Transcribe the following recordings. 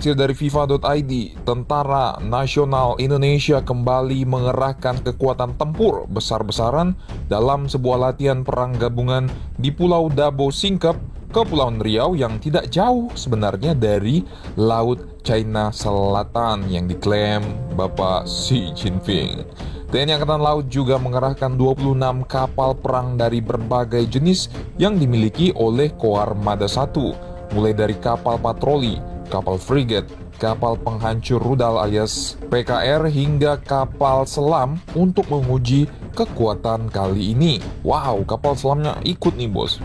Dilansir dari FIFA.id, Tentara Nasional Indonesia kembali mengerahkan kekuatan tempur besar-besaran dalam sebuah latihan perang gabungan di Pulau Dabo Singkep, Kepulauan Riau yang tidak jauh sebenarnya dari Laut China Selatan yang diklaim Bapak Xi Jinping. TNI Angkatan Laut juga mengerahkan 26 kapal perang dari berbagai jenis yang dimiliki oleh Koarmada 1, mulai dari kapal patroli, kapal frigate, kapal penghancur rudal alias PKR hingga kapal selam untuk menguji kekuatan kali ini. Wow, kapal selamnya ikut nih bos.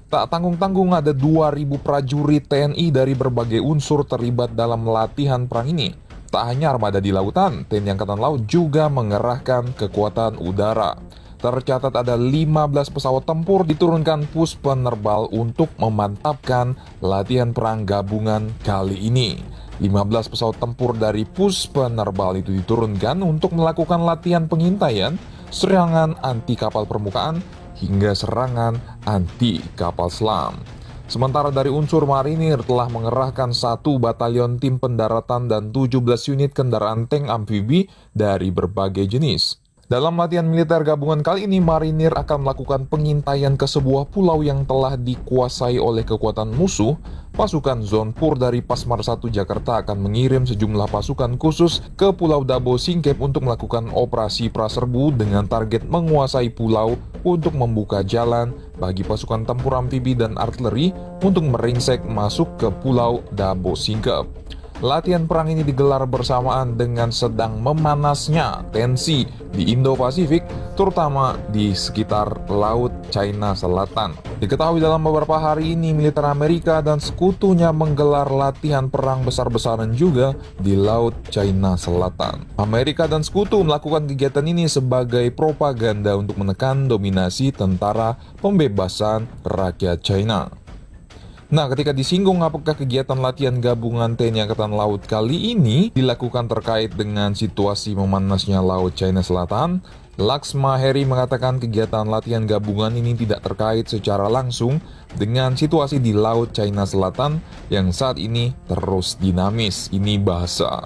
Tak tanggung-tanggung ada 2.000 prajurit TNI dari berbagai unsur terlibat dalam latihan perang ini. Tak hanya armada di lautan, TNI Angkatan Laut juga mengerahkan kekuatan udara. Tercatat ada 15 pesawat tempur diturunkan pus penerbal untuk memantapkan latihan perang gabungan kali ini. 15 pesawat tempur dari pus penerbal itu diturunkan untuk melakukan latihan pengintaian, serangan anti kapal permukaan, hingga serangan anti kapal selam. Sementara dari unsur marinir telah mengerahkan 1 batalion tim pendaratan dan 17 unit kendaraan tank amfibi dari berbagai jenis. Dalam latihan militer gabungan kali ini, marinir akan melakukan pengintaian ke sebuah pulau yang telah dikuasai oleh kekuatan musuh. Pasukan Zonpur dari Pasmar 1 Jakarta akan mengirim sejumlah pasukan khusus ke Pulau Dabo Singkep untuk melakukan operasi praserbu dengan target menguasai pulau untuk membuka jalan bagi pasukan tempur amfibi dan artileri untuk meringsek masuk ke Pulau Dabo Singkep. Latihan perang ini digelar bersamaan dengan sedang memanasnya tensi di Indo-Pasifik, terutama di sekitar Laut China Selatan. Diketahui dalam beberapa hari ini, militer Amerika dan sekutunya menggelar latihan perang besar-besaran juga di Laut China Selatan. Amerika dan sekutu melakukan kegiatan ini sebagai propaganda untuk menekan dominasi tentara pembebasan rakyat China. Nah, ketika disinggung apakah kegiatan latihan gabungan TNI Angkatan Laut kali ini dilakukan terkait dengan situasi memanasnya Laut China Selatan, Laksma Heri mengatakan kegiatan latihan gabungan ini tidak terkait secara langsung dengan situasi di Laut China Selatan yang saat ini terus dinamis. Ini bahasa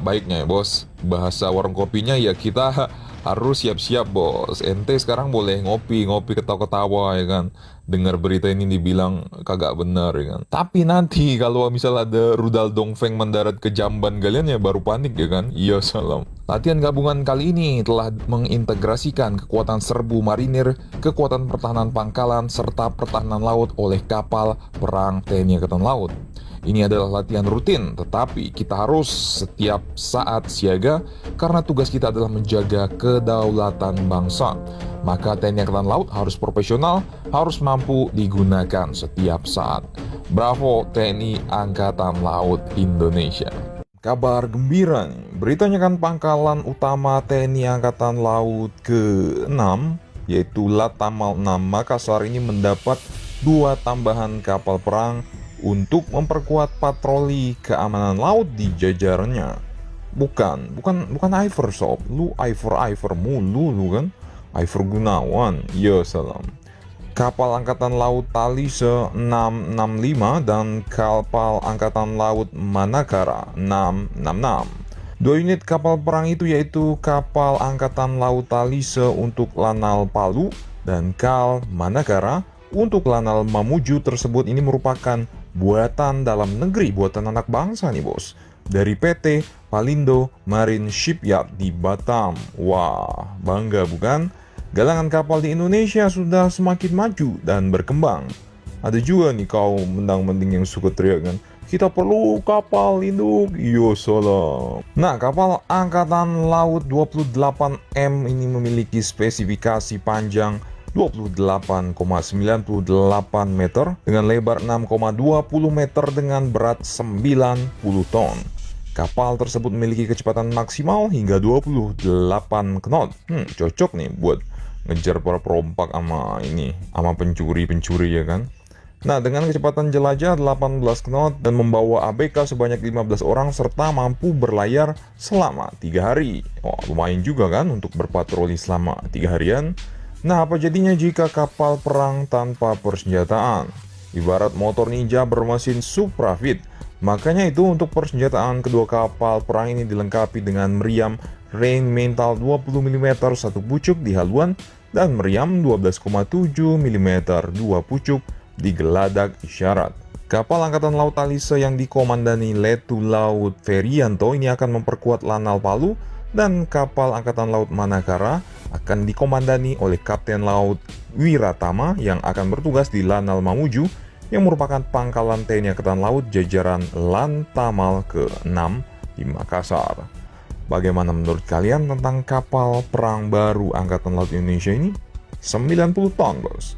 baiknya ya bos, bahasa warung kopinya ya kita harus siap-siap bos. Ente sekarang boleh ngopi ketawa-ketawa ya kan, dengar berita ini dibilang kagak benar ya kan. Tapi nanti kalau misal ada rudal Dongfeng mendarat ke jamban kalian ya baru panik ya kan. Iya salam. Latihan gabungan kali ini telah mengintegrasikan kekuatan serbu marinir, kekuatan pertahanan pangkalan, serta pertahanan laut oleh kapal perang TNI Angkatan Laut. Ini adalah latihan rutin, tetapi kita harus setiap saat siaga karena tugas kita adalah menjaga kedaulatan bangsa. Maka TNI Angkatan Laut harus profesional, harus mampu digunakan setiap saat. Bravo TNI Angkatan Laut Indonesia. Kabar gembira, beritanya kan pangkalan utama TNI Angkatan Laut ke-6, yaitu Latamal 6 Makassar ini mendapat 2 tambahan kapal perang untuk memperkuat patroli keamanan laut di jajarannya. Bukan Iver sob, lu Iver mulu lu kan, Iver Gunawan, ya salam. Kapal Angkatan Laut Talise 665 dan kapal Angkatan Laut Manakara 666. 2 unit kapal perang itu yaitu kapal Angkatan Laut Talise untuk Lanal Palu dan Kal Manakara untuk Lanal Mamuju tersebut ini merupakan buatan dalam negeri, buatan anak bangsa nih bos, dari PT Palindo Marine Shipyard di Batam. Wah, bangga bukan? Galangan kapal di Indonesia sudah semakin maju dan berkembang. Ada juga nih kaum mendang-mending yang suka teriak kan, kita perlu kapal induk. Yo salam. Nah, kapal Angkatan Laut 28M ini memiliki spesifikasi panjang 28,98 meter dengan lebar 6,20 meter dengan berat 90 ton. Kapal tersebut memiliki kecepatan maksimal hingga 28 knot. Cocok nih buat ngejar para perompak sama pencuri ya kan. Nah, dengan kecepatan jelajah 18 knot dan membawa ABK sebanyak 15 orang serta mampu berlayar selama 3 hari. Wah, lumayan juga kan untuk berpatroli selama 3 harian. Nah, apa jadinya jika kapal perang tanpa persenjataan? Ibarat motor ninja bermesin Supravit, Makanya itu untuk persenjataan kedua kapal perang ini dilengkapi dengan meriam Rheinmetall 20 mm satu pucuk di haluan dan meriam 12,7 mm dua pucuk di geladak isyarat. Kapal Angkatan Laut Talise yang dikomandani Letu Laut Ferianto ini akan memperkuat Lanal Palu, dan kapal Angkatan Laut Manakara akan dikomandani oleh Kapten Laut Wiratama yang akan bertugas di Lanal Mamuju yang merupakan pangkalan TNI Angkatan Laut jajaran Lantamal ke-6 di Makassar. Bagaimana menurut kalian tentang kapal perang baru Angkatan Laut Indonesia ini? 90 ton, bos.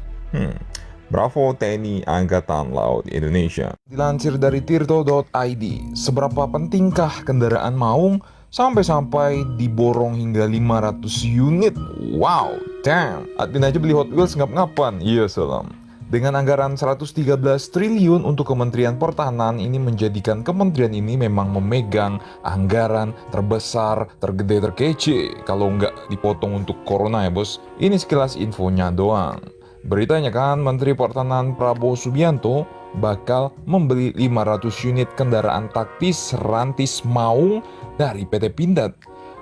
Bravo TNI Angkatan Laut Indonesia. Dilansir dari tirto.id, seberapa pentingkah kendaraan maung sampai diborong hingga 500 unit? Wow, damn. Admin aja beli Hot Wheels ngap-ngapan. Iya, salam. Dengan anggaran 113 triliun untuk Kementerian Pertahanan, ini menjadikan kementerian ini memang memegang anggaran terbesar, tergede, terkece. Kalau nggak dipotong untuk corona ya bos. Ini sekilas infonya doang. Beritanya kan, Menteri Pertahanan Prabowo Subianto bakal membeli 500 unit kendaraan taktis rantis maung dari PT Pindad.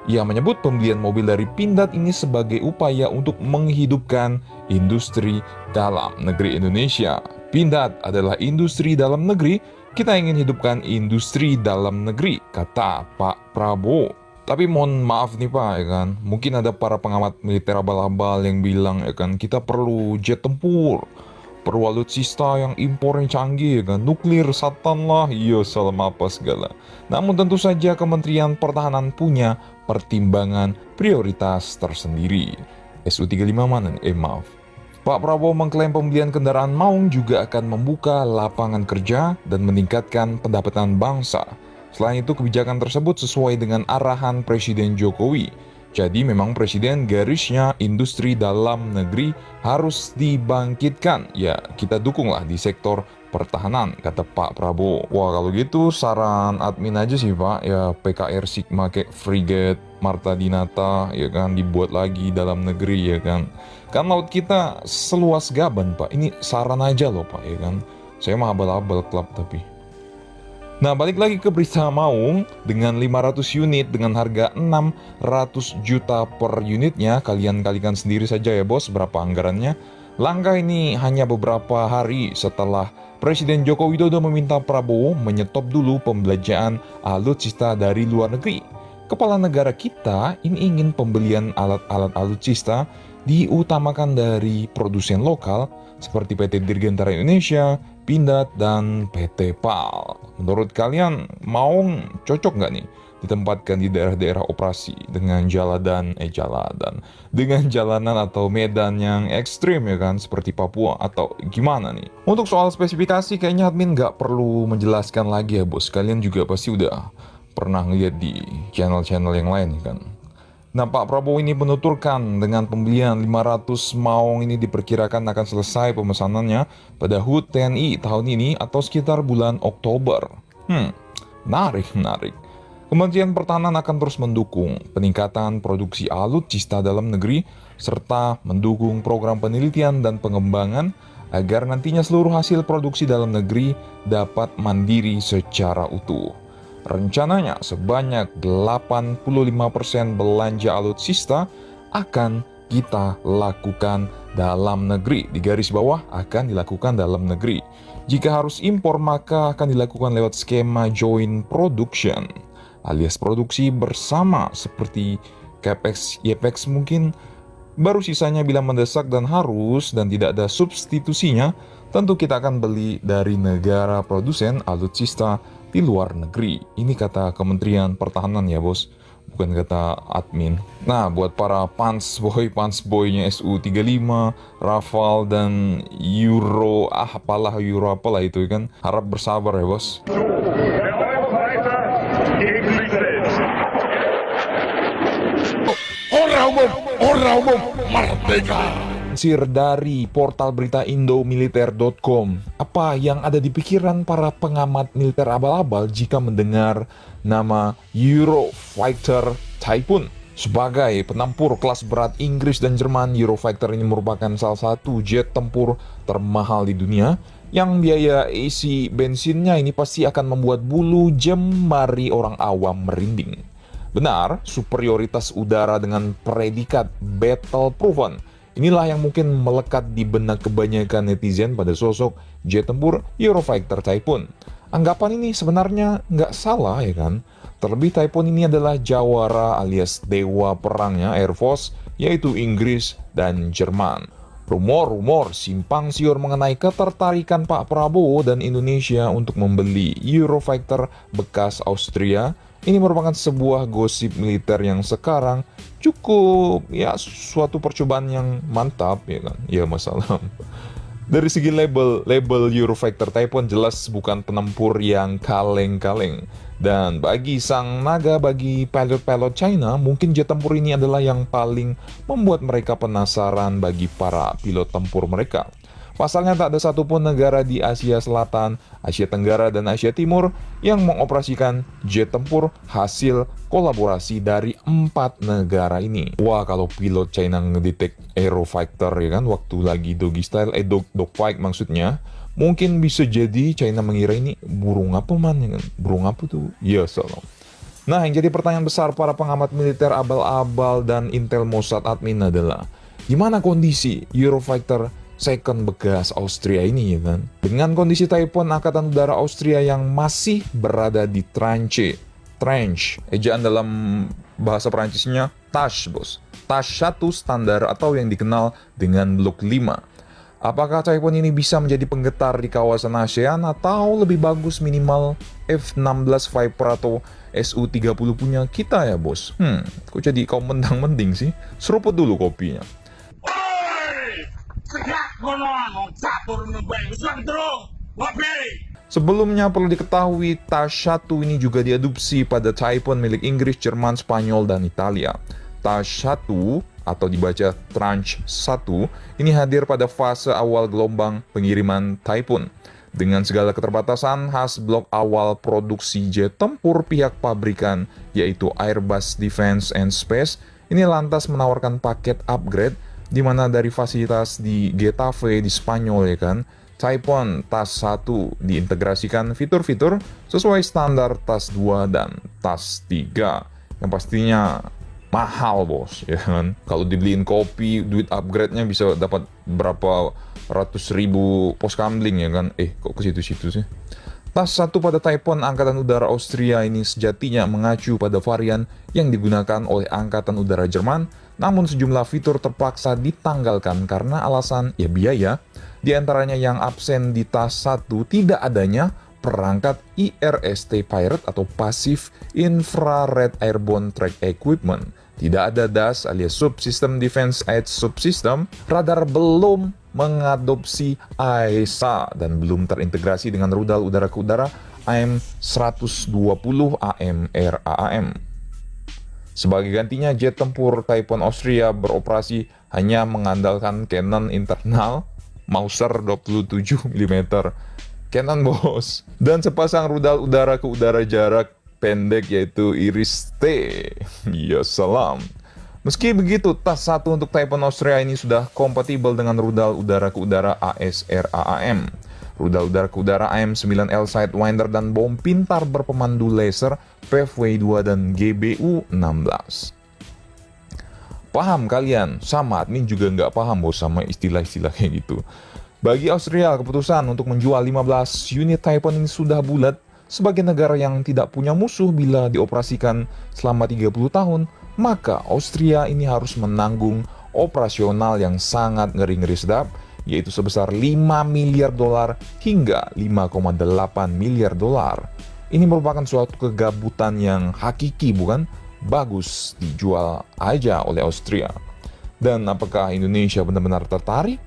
Ia menyebut pembelian mobil dari Pindad ini sebagai upaya untuk menghidupkan industri dalam negeri Indonesia. Pindad adalah industri dalam negeri, kita ingin hidupkan industri dalam negeri, kata Pak Prabowo. Tapi mohon maaf nih Pak, ya kan, mungkin ada para pengamat militer abal-abal yang bilang, ya kan, kita perlu jet tempur, perlu alutsista yang impornya canggih, ya kan, nuklir satan lah, iya salam apa segala. Namun tentu saja Kementerian Pertahanan punya pertimbangan prioritas tersendiri. SU-35 mana nih? Maaf. Pak Prabowo mengklaim pembelian kendaraan maung juga akan membuka lapangan kerja dan meningkatkan pendapatan bangsa. Selain itu, kebijakan tersebut sesuai dengan arahan Presiden Jokowi. Jadi memang Presiden garisnya industri dalam negeri harus dibangkitkan. Ya, kita dukunglah di sektor pertahanan, kata Pak Prabowo. Wah, kalau gitu saran admin aja sih Pak, ya PKR Sigma kayak frigate Marta Dinata, ya kan, dibuat lagi dalam negeri, ya kan. Kan laut kita seluas Gaban Pak, ini saran aja loh Pak, ya kan. Saya mah abal-abal klub tapi. Nah, balik lagi ke berita maung, dengan 500 unit dengan harga 600 juta per unitnya, kalian kalikan sendiri saja ya bos berapa anggarannya. Langkah ini hanya beberapa hari setelah Presiden Joko Widodo meminta Prabowo menyetop dulu pembelanjaan alutsista dari luar negeri. Kepala negara kita ini ingin pembelian alat-alat alutsista diutamakan dari produsen lokal seperti PT Dirgantara Indonesia, Pindad, dan PT PAL. Menurut kalian, maung cocok nggak nih ditempatkan di daerah-daerah operasi dengan dengan jalanan atau medan yang ekstrim, ya kan, seperti Papua, atau gimana nih? Untuk soal spesifikasi kayaknya admin nggak perlu menjelaskan lagi ya bos, kalian juga pasti udah pernah ngeliat di channel-channel yang lain kan. Nah, Pak Prabowo ini menuturkan dengan pembelian 500 maung ini diperkirakan akan selesai pemesanannya pada HUT TNI tahun ini atau sekitar bulan Oktober. Menarik. Kementerian Pertahanan akan terus mendukung peningkatan produksi alutsista dalam negeri serta mendukung program penelitian dan pengembangan agar nantinya seluruh hasil produksi dalam negeri dapat mandiri secara utuh. Rencananya sebanyak 85% belanja alutsista akan kita lakukan dalam negeri. Di garis bawah akan dilakukan dalam negeri. Jika harus impor maka akan dilakukan lewat skema joint production alias produksi bersama seperti CAPEX, YEPEX mungkin. Baru sisanya bila mendesak dan harus dan tidak ada substitusinya, tentu kita akan beli dari negara produsen alutsista di luar negeri. Ini kata Kementerian Pertahanan ya bos, bukan kata admin. Nah, buat para pants boynya SU-35, Rafale, dan Euro, apalah itu kan, harap bersabar ya bos. Orang umum merdeka. Sir dari portal berita indomiliter.com, apa yang ada di pikiran para pengamat militer abal-abal jika mendengar nama Eurofighter Typhoon? Sebagai penampur kelas berat Inggris dan Jerman, Eurofighter ini merupakan salah satu jet tempur termahal di dunia yang biaya isi bensinnya ini pasti akan membuat bulu jemari orang awam merinding. Benar, superioritas udara dengan predikat battle proven inilah yang mungkin melekat di benak kebanyakan netizen pada sosok jet tempur Eurofighter Typhoon. Anggapan ini sebenarnya nggak salah ya kan? Terlebih Typhoon ini adalah jawara alias dewa perangnya Air Force, yaitu Inggris dan Jerman. Rumor-rumor simpang siur mengenai ketertarikan Pak Prabowo dan Indonesia untuk membeli Eurofighter bekas Austria ini merupakan sebuah gosip militer yang sekarang cukup ya suatu percobaan yang mantap ya kan. Ya masalah. Dari segi label Eurofighter Typhoon jelas bukan penempur yang kaleng-kaleng. Dan bagi sang naga, bagi pilot-pilot China, mungkin jet tempur ini adalah yang paling membuat mereka penasaran bagi para pilot tempur mereka. Pasalnya tak ada satupun negara di Asia Selatan, Asia Tenggara, dan Asia Timur yang mengoperasikan jet tempur hasil kolaborasi dari 4 negara ini. Wah, kalau pilot China ngedetek Eurofighter ya kan, waktu lagi doggy style, dogfight maksudnya, mungkin bisa jadi China mengira ini burung apa man, ya kan? Burung apa tuh? Ya salam. Nah, yang jadi pertanyaan besar para pengamat militer abal-abal dan Intel Mossad admin adalah, gimana kondisi Eurofighter second bekas Austria ini ya kan? Dengan kondisi Typhoon Angkatan Udara Austria yang masih berada di trench, ejaan dalam bahasa Perancisnya TASH bos. TASH 1 standar atau yang dikenal dengan Blok 5. Apakah Typhoon ini bisa menjadi penggetar di kawasan ASEAN atau lebih bagus minimal F-16 Viper atau Su-30 punya kita ya bos? Kok jadi kau mendang-mending sih? Seruput dulu kopinya. Sebelumnya perlu diketahui TASH 1 ini juga diadopsi pada Typhoon milik Inggris, Jerman, Spanyol, dan Italia. TASH 1 atau dibaca Tranche 1 ini hadir pada fase awal gelombang pengiriman Typhoon. Dengan segala keterbatasan khas blok awal produksi jet tempur pihak pabrikan yaitu Airbus Defence and Space ini lantas menawarkan paket upgrade di mana dari fasilitas di Getafe di Spanyol ya kan, Typhoon TASH 1 diintegrasikan fitur-fitur sesuai standar TASH 2 dan TASH 3 yang pastinya mahal bos ya kan. Kalau dibeliin kopi duit upgrade-nya bisa dapat berapa ratus ribu pos kamling ya kan. Kok ke situ-situ sih. TASH 1 pada Typhoon Angkatan Udara Austria ini sejatinya mengacu pada varian yang digunakan oleh Angkatan Udara Jerman, namun sejumlah fitur terpaksa ditanggalkan karena alasan ya biaya. Di antaranya yang absen di TASH 1 tidak adanya perangkat IRST Pirate atau Passive Infrared Airborne Track Equipment. Tidak ada DAS alias Subsystem Defense Edge Subsystem, radar belum mengadopsi AESA dan belum terintegrasi dengan rudal udara ke udara AM-120 AMRAAM. Sebagai gantinya, jet tempur Typhoon Austria beroperasi hanya mengandalkan cannon internal Mauser 27 mm. Cannon bos. Dan sepasang rudal udara ke udara jarak pendek yaitu Iris-T. Ya salam. Meski begitu, TASH 1 untuk Typhoon Austria ini sudah kompatibel dengan rudal udara ke udara ASRAAM, rudal udara ke udara AM-9L Sidewinder dan bom pintar berpemandu laser PFW-2 dan GBU-16. Paham kalian? Sama admin juga nggak paham bos sama istilah-istilah kayak gitu. Bagi Austria, keputusan untuk menjual 15 unit Typhoon ini sudah bulat. Sebagai negara yang tidak punya musuh bila dioperasikan selama 30 tahun, maka Austria ini harus menanggung operasional yang sangat ngeri-ngeri sedap, yaitu sebesar 5 miliar dolar hingga 5,8 miliar dolar. Ini merupakan suatu kegabutan yang hakiki, bukan? Bagus dijual aja oleh Austria. Dan apakah Indonesia benar-benar tertarik?